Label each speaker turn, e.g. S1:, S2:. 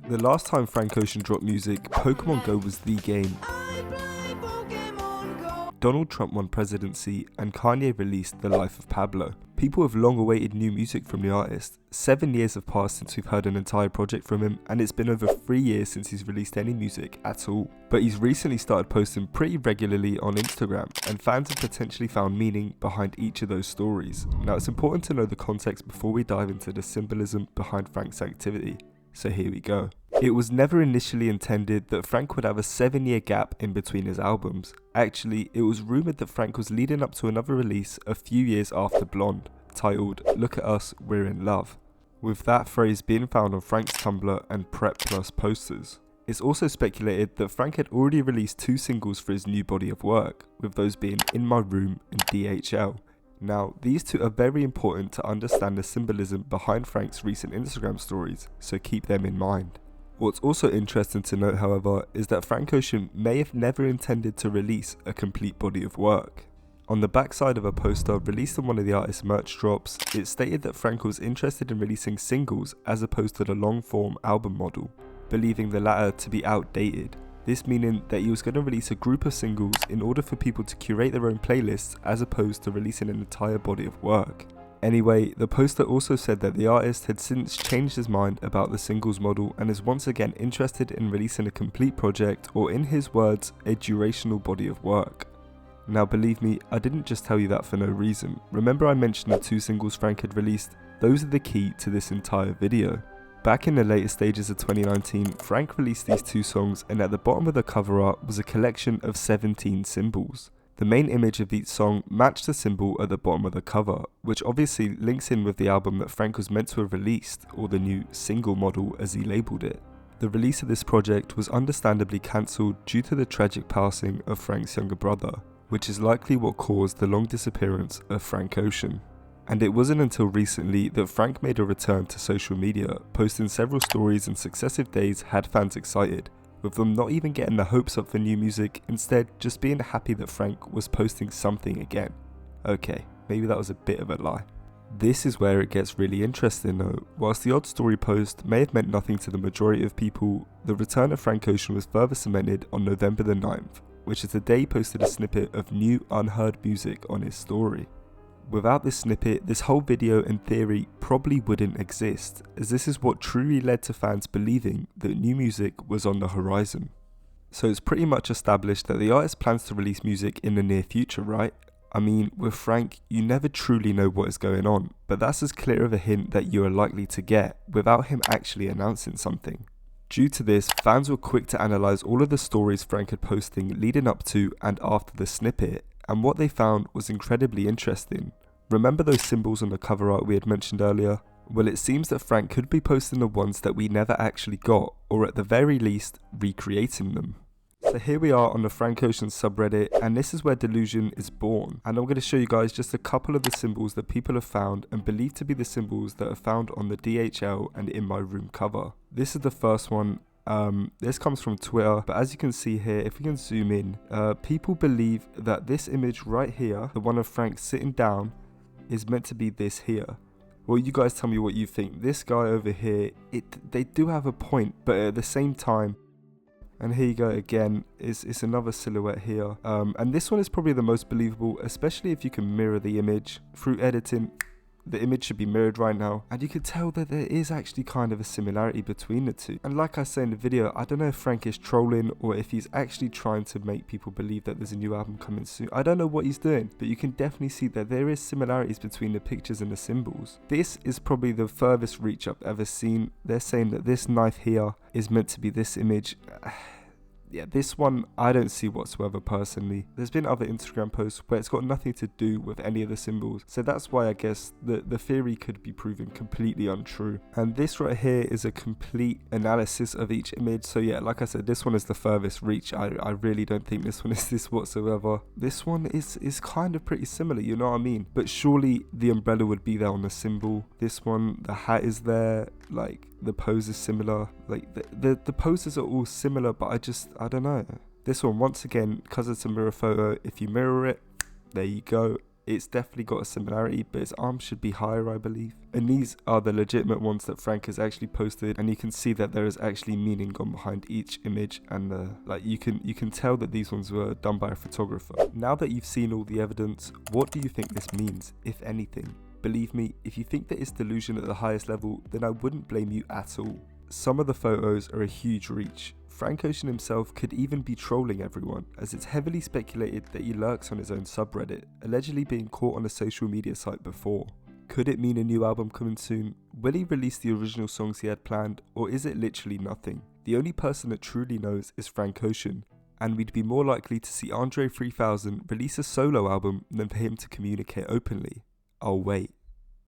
S1: The last time Frank Ocean dropped music, Pokémon Go was the game. Donald Trump won presidency and Kanye released The Life of Pablo. People have long awaited new music from the artist. 7 years have passed since we've heard an entire project from him, and it's been over 3 years since he's released any music at all. But he's recently started posting pretty regularly on Instagram, and fans have potentially found meaning behind each of those stories. Now, it's important to know the context before we dive into the symbolism behind Frank's activity. So here we go. It was never initially intended that Frank would have a 7-year gap in between his albums. Actually, it was rumoured that Frank was leading up to another release a few years after Blonde, titled Look at Us, We're in Love, with that phrase being found on Frank's Tumblr and Prep Plus posters. It's also speculated that Frank had already released 2 singles for his new body of work, with those being In My Room and DHL. Now, these 2 are very important to understand the symbolism behind Frank's recent Instagram stories, so keep them in mind. What's also interesting to note, however, is that Frank Ocean may have never intended to release a complete body of work. On the backside of a poster released on one of the artist's merch drops, it stated that Frank was interested in releasing singles as opposed to the long-form album model, believing the latter to be outdated. This meaning that he was going to release a group of singles in order for people to curate their own playlists as opposed to releasing an entire body of work. Anyway, the poster also said that the artist had since changed his mind about the singles model and is once again interested in releasing a complete project, or in his words, a durational body of work. Now believe me, I didn't just tell you that for no reason. Remember I mentioned the 2 singles Frank had released? Those are the key to this entire video. Back in the later stages of 2019, Frank released these 2 songs, and at the bottom of the cover art was a collection of 17 symbols. The main image of each song matched the symbol at the bottom of the cover, which obviously links in with the album that Frank was meant to have released, or the new single model as he labelled it. The release of this project was understandably cancelled due to the tragic passing of Frank's younger brother, which is likely what caused the long disappearance of Frank Ocean. And it wasn't until recently that Frank made a return to social media, posting several stories in successive days had fans excited, with them not even getting their hopes up for new music, instead just being happy that Frank was posting something again. Okay, maybe that was a bit of a lie. This is where it gets really interesting though. Whilst the odd story post may have meant nothing to the majority of people, the return of Frank Ocean was further cemented on November the 9th, which is the day he posted a snippet of new unheard music on his story. Without this snippet, this whole video in theory probably wouldn't exist, as this is what truly led to fans believing that new music was on the horizon. So it's pretty much established that the artist plans to release music in the near future, right? I mean, with Frank, you never truly know what is going on, but that's as clear of a hint that you are likely to get without him actually announcing something. Due to this, fans were quick to analyse all of the stories Frank had posting leading up to and after the snippet, and what they found was incredibly interesting. Remember those symbols on the cover art we had mentioned earlier? Well, it seems that Frank could be posting the ones that we never actually got, or at the very least, recreating them. So here we are on the Frank Ocean subreddit, and this is where delusion is born. And I'm going to show you guys just a couple of the symbols that people have found and believed to be the symbols that are found on the DHL and In My Room cover. This is the first one. This comes from Twitter, but as you can see here, if we can zoom in, people believe that this image right here, the one of Frank sitting down, is meant to be this here. Well, you guys tell me what you think. This guy over here, they do have a point, but at the same time, and here you go again, it's another silhouette here. And this one is probably the most believable, especially if you can mirror the image through editing. The image should be mirrored right now, and you can tell that there is actually kind of a similarity between the 2. And like I say in the video, I don't know if Frank is trolling or if he's actually trying to make people believe that there's a new album coming soon. I don't know what he's doing, but you can definitely see that there is similarities between the pictures and the symbols. This is probably the furthest reach I've ever seen. They're saying that this knife here is meant to be this image. Yeah, this one I don't see whatsoever personally. There's been other Instagram posts where it's got nothing to do with any of the symbols, so that's why I guess the theory could be proven completely untrue. And this right here is a complete analysis of each image, so yeah, like I said, this one is the furthest reach. I really don't think this one is this whatsoever. This one is kind of pretty similar, you know what I mean? But surely the umbrella would be there on the symbol. This one, the hat is there, like the pose is similar, like the poses are all similar, but I don't know. This one, once again, because it's a mirror photo, if you mirror it, there you go, It's definitely got a similarity, but its arms should be higher, I believe. And these are the legitimate ones that Frank has actually posted, and you can see that there is actually meaning gone behind each image, and you can tell that these ones were done by a photographer. Now that you've seen all the evidence, what do you think this means, if anything? Believe me, if you think that it's delusion at the highest level, then I wouldn't blame you at all. Some of the photos are a huge reach. Frank Ocean himself could even be trolling everyone, as it's heavily speculated that he lurks on his own subreddit, allegedly being caught on a social media site before. Could it mean a new album coming soon? Will he release the original songs he had planned, or is it literally nothing? The only person that truly knows is Frank Ocean, and we'd be more likely to see Andre 3000 release a solo album than for him to communicate openly. I'll wait.